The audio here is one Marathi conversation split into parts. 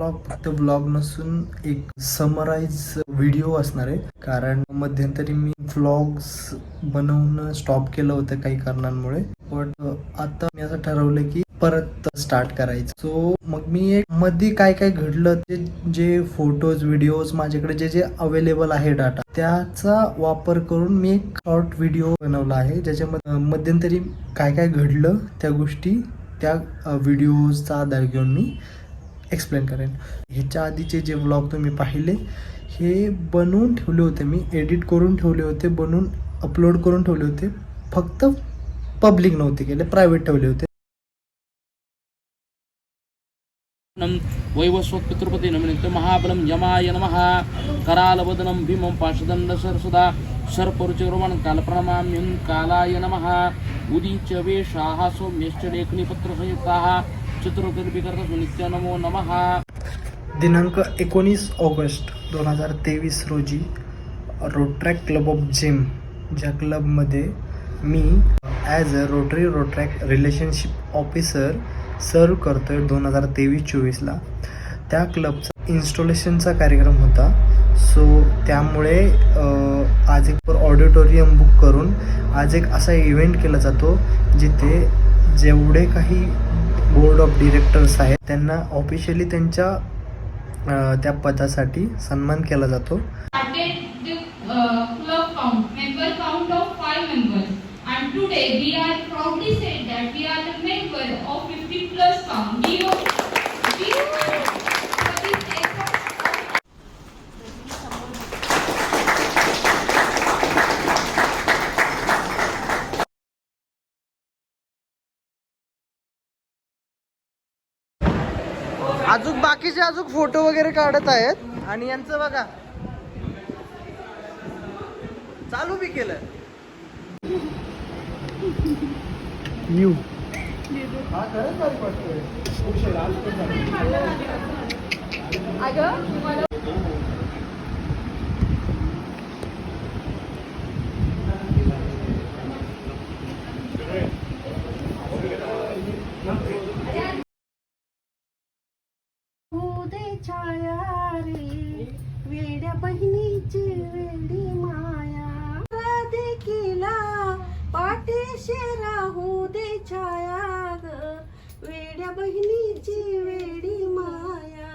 व्लॉग फक्त व्लॉग नसून एक समराइज व्हिडिओ असणार आहे, कारण मध्यंतरी मी व्लॉग्स बनवणं स्टॉप केलं होतं काही कारणांमुळे. पण आता मी असं ठरवलं की परत स्टार्ट करायचं. सो मग मी एक मध्ये काय काय घडलं ते जे फोटोज व्हिडिओज माझ्याकडे जे जे अवेलेबल आहे डाटा, त्याचा वापर करून मी एक शॉर्ट व्हिडिओ बनवला आहे, ज्याच्यामध्ये मध्यंतरी काय काय घडलं त्या गोष्टी त्या व्हिडिओजचा आधार घेऊन मी एक्सप्लेन करेन. ह्याच्या आधीचे जे व्लॉग तुम्ही पाहिले हे बनवून ठेवले होते, मी एडिट करून ठेवले होते, बनवून अपलोड करून ठेवले होते, फक्त पब्लिक नव्हते केले, प्रायव्हेट ठेवले होते. वैवस्वत पितृपती नमनित्य महाबलम यमाय नमः करालवदनं भीमं पाशदंड सरसदा सर्परुचिरोमण कालप्रणमाम्यं कालाय नमः उदीच वेशाः सौम्यश्च लेखनीपत्रसंयुक्ताः चतुर्कल्पिकर्तसु नित्य नमो नमः. दिनांक 19 ऑगस्ट 2023 रोजी रोट्रॅक क्लब ऑफ जिम, ज्या क्लबमध्ये मी as a Rotaract relationship officer सर्व करतोय 2023-24ला, त्या क्लबचा इन्स्टॉलेशनचा कार्यक्रम होता. सो त्यामुळे आज एक ऑडिटोरियम बुक करून आज एक असा इव्हेंट केला जातो जिथे जेवढे काही बोर्ड ऑफ डिरेक्टर्स आहेत त्यांना ऑफिशियली त्यांच्या त्या पदासाठी सन्मान केला जातो. And today we are proudly saying that we are the member of 50 plus count. अजून बाकीचे अजून फोटो वगैरे काढत आहेत आणि यांचं बघा चालू बी केलं. यू छाया रे वेड्या बहिणीची वेडी माया देखीला पाठीशी राहू दे छाया ग वेड्या बहिणीची वेडी माया.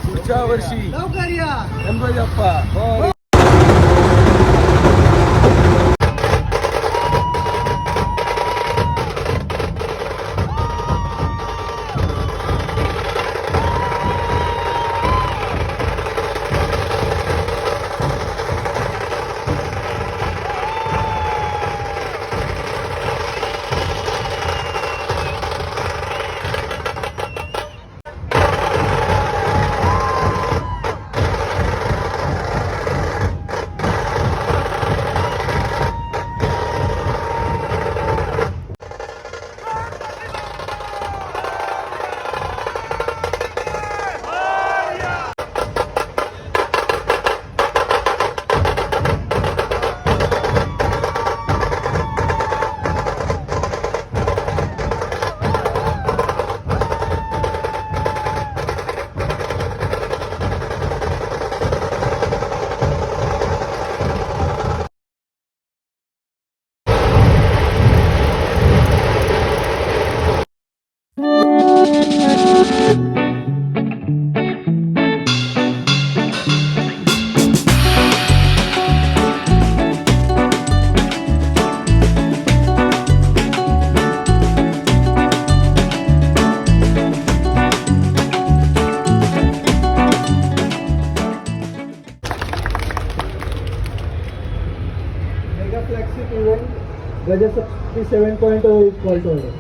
पुढच्या वर्षी लवकर या Ganpati Bappa. Raja 67.0 is equal to 100.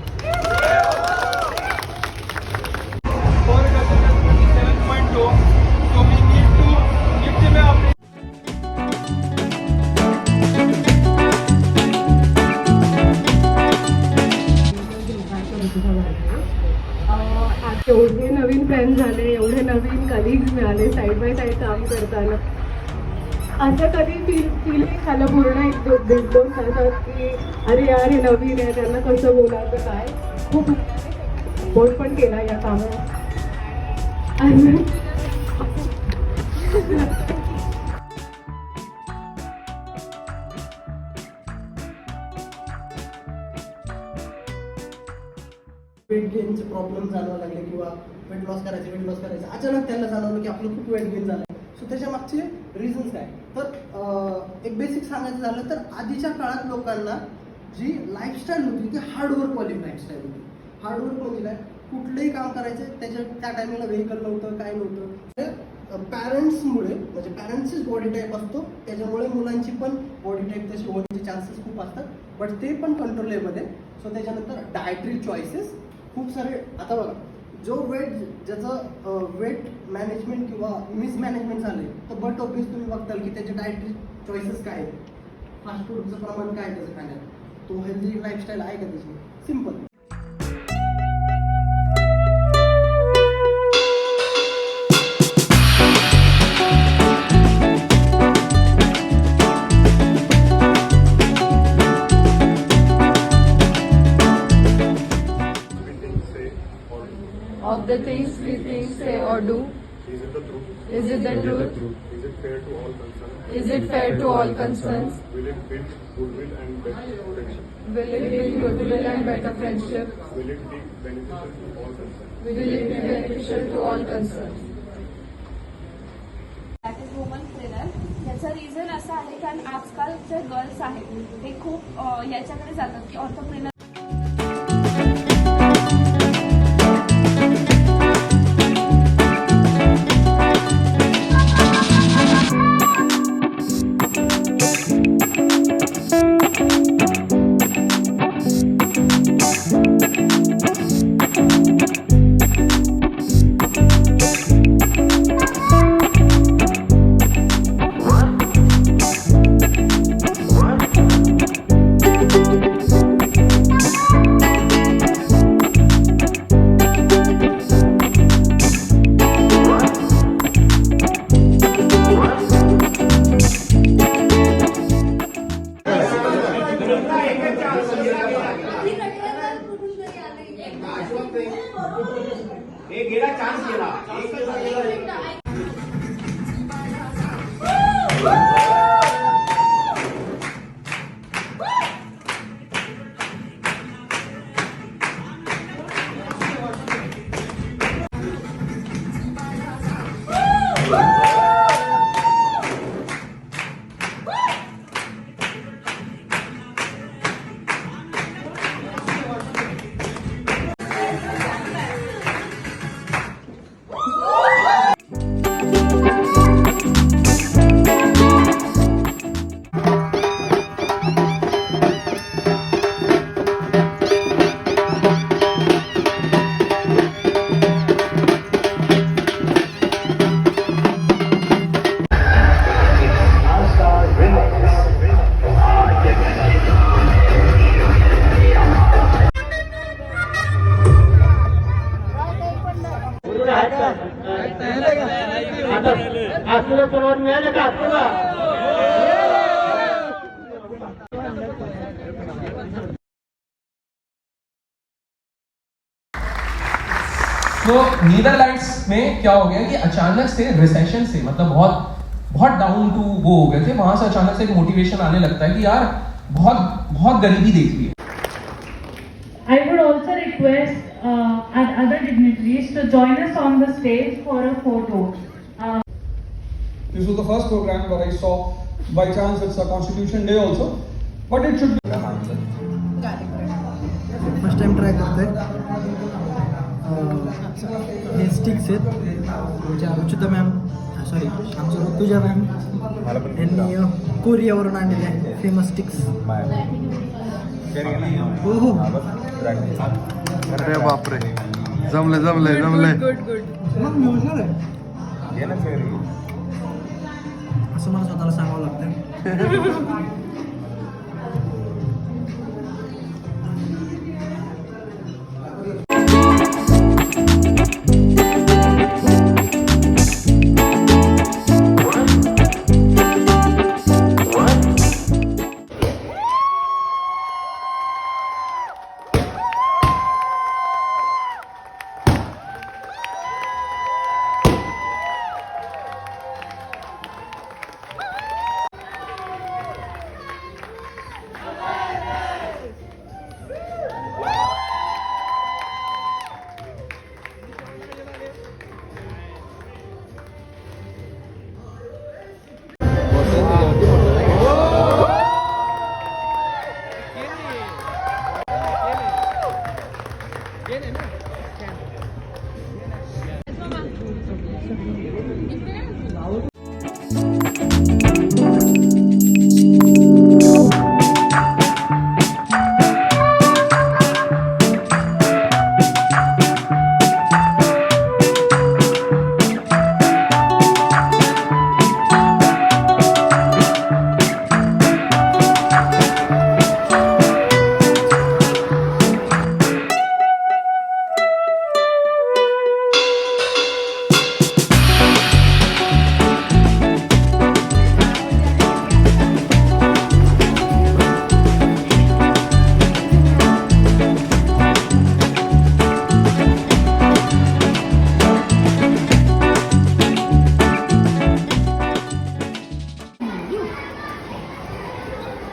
आज एवढे नवीन फ्रेंड झाले, एवढे नवीन कलिग्स मिळाले साईड बाय साईड काम करताना. असं कधी फिलिंग झालं पूर्ण एक दोन तासात की अरे यार हे नवीन आहे, त्यांना कसं बोलायचं काय. खूप सपोर्ट पण केला या कामात. वेट गेनचे प्रॉब्लेम जाणवायला लागले किंवा वेट लॉस करायचं अचानक त्यांना जाणवलं की आपलं खूप वेट गेन झालं. सो त्याच्या मागचे रिझन्स काय, तर एक बेसिक सांगायचं झालं तर आधीच्या काळात लोकांना जी लाईफस्टाईल होती ती हार्डवर्कवाली लाईफस्टाईल होती. हार्डवर्क म्हणजे काय, कुठलंही काम करायचं त्या टायमिंगला व्हेकल नव्हतं, काय नव्हतं. पॅरेंट्समुळे म्हणजे पॅरेंट्सचीच बॉडी टाईप असतो, त्याच्यामुळे मुलांची पण बॉडी टाईप तशी होण्याचे चान्सेस खूप असतात, बट ते पण कंट्रोलेबल आहे. सो त्याच्यानंतर डायटरी चॉईसेस खूप सारे. आता बघा, जो ज्याचं वेट मॅनेजमेंट किंवा मिसमॅनेजमेंट झालं आहे, तर बट ऑब्वियस तुम्ही बघताल की त्याचे डायटरी चॉईसेस काय आहेत, फास्ट फूडचं प्रमाण काय आहे त्याचं खाण्यात, तो हेल्दी लाईफस्टाईल आहे का त्याची. Simple. Of the things we think, say or do, Is it the truth? is it the truth? Is it fair to all concerned? Is it fair to all concerns? Will it build goodwill and better friendship? Will it build goodwill and better friendship? Will it be beneficial to all concerned? Will it be beneficial to all concerned? That is woman trainer. याचं रिझन असं आहे कारण आजकालचे गर्ल्स आहेत ते खूप याच्याकडे जातात की ऑर्थोप्रेनर. तो नीदरलैंड्स में क्या हो गया कि अचानक से रिसेशन से मतलब बहुत डाउन टू वो हो गए थे, वहां से अचानक से एक मोटिवेशन आने लगता है कि यार बहुत गरीबी देख ली है. I would also request our other dignitaries to join us on the stage for a photo. This was the first program that I saw. By chance, it's a Constitution Day also, but it should be. First time try करतोय. हे स्टिक्स आहेत आमच्या रुचिता मॅम सॉरी आमच्या ऋतुजा मॅम यांनी कोरियावरून आणलेले आहे फेमस स्टिक्स. हो हो अरे बापरे जमलंय मग मी हुशार आहे असं मला स्वतःला सांगावं लागतं.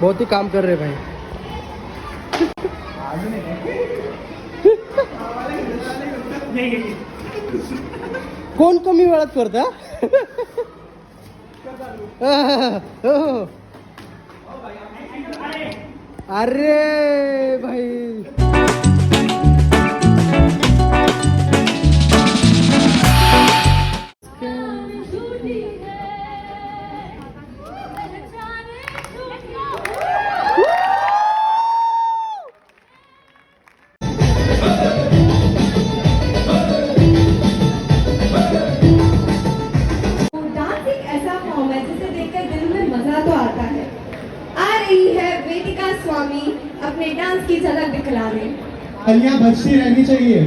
बहुत ही काम कर रहे भाई. कोण कमी वेळात करता? अरे भाई स्वामी अपने डांस की झलक दिखला रहे. कन्या बचती रहनी चाहिए.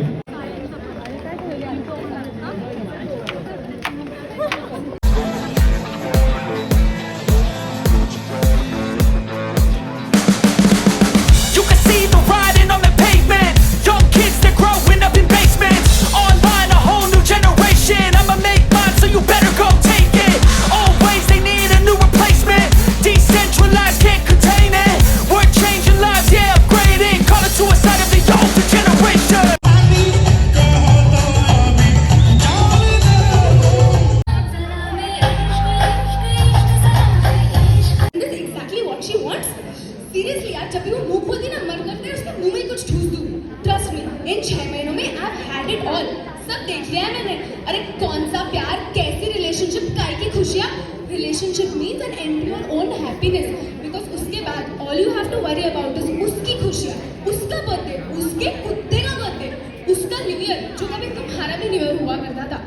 सीरियसली यार, जब भी वो मुंह खोलती ना मन करता है उसके मुंह में कुछ ठूस दूं. ट्रस्ट मी, इन 6 महीनों में I have had it all. सब देख लिया है मैंने. अरे कौन सा प्यार, कैसी रिलेशनशिप, काय की खुशियाँ. Relationship means an end to your own happiness. Because उसके बाद all you have to worry about is उसकी खुशियाँ, उसका बर्थडे, उसके कुत्ते का बर्थडे, उसका न्यू ईयर जो कभी तुम्हारा भी न्यू ईयर हुआ करता था.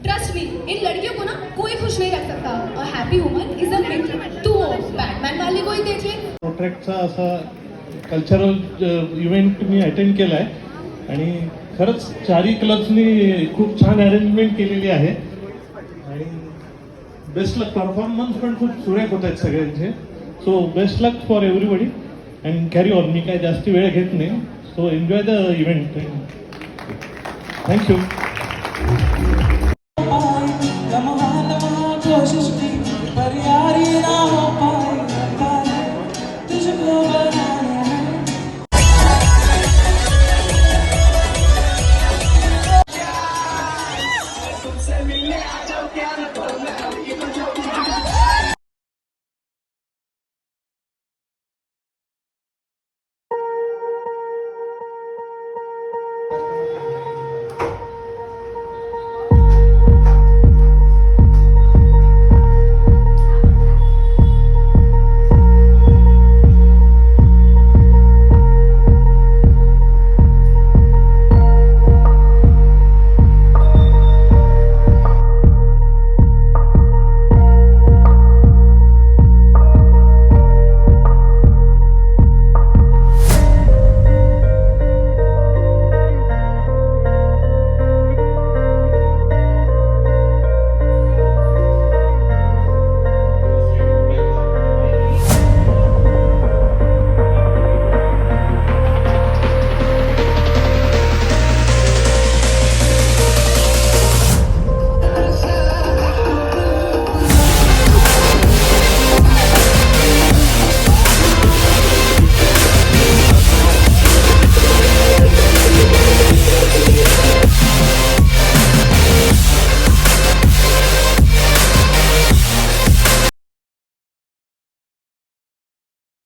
ट्रस्ट मी, इन लड़कियों को ना कोई खुश नहीं रख सकता. A happy woman is a myth. तू बॅटमॅन वाली कोई देख ले. प्रोट्रॅक्टचा असा कल्चरल इव्हेंट मी अटेंड केला आहे आणि खरंच चारही क्लब्सनी खूप छान अरेंजमेंट केलेली आहे आणि बेस्ट लक. परफॉर्मन्स पण खूप सुरेख होत आहेत सगळ्यांचे. So best luck for everybody and carry on. मी काय जास्त वेळ घेत नाही. So enjoy the event. Thank you. तुमसे मिलने आ जाओ क्या